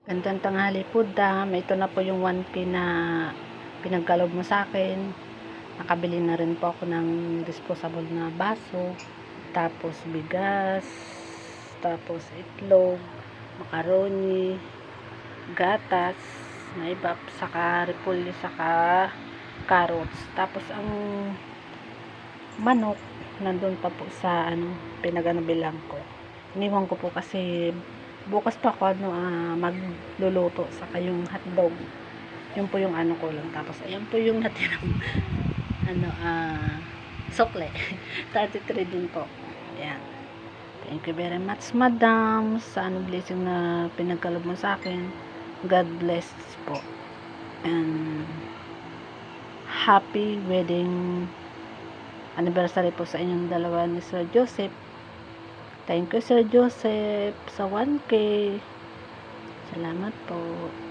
Gandang tanghali po, Dam. Ito na po yung 1K na pinagkaloob mo sa akin. Nakabili na rin po ako ng disposable na baso, tapos bigas, tapos itlog, macaroni, gatas, na iba, saka repolyo, saka carrots. Tapos ang manok, nandun pa po sa pinag-bilang ko. Iniwan ko po kasi bukas pa ako magluluto, saka yung hotdog. Yun po yung ko lang. Tapos ayan po yung natirang sukle. 33 din po. Ayan. Thank you very much, Madam, sa blessing na pinagkaloob mo sa akin. God bless po. And happy wedding anniversary po sa inyong dalawa ni Sir Joseph. Thank you, Sir Joseph, sa 1K. Salamat po.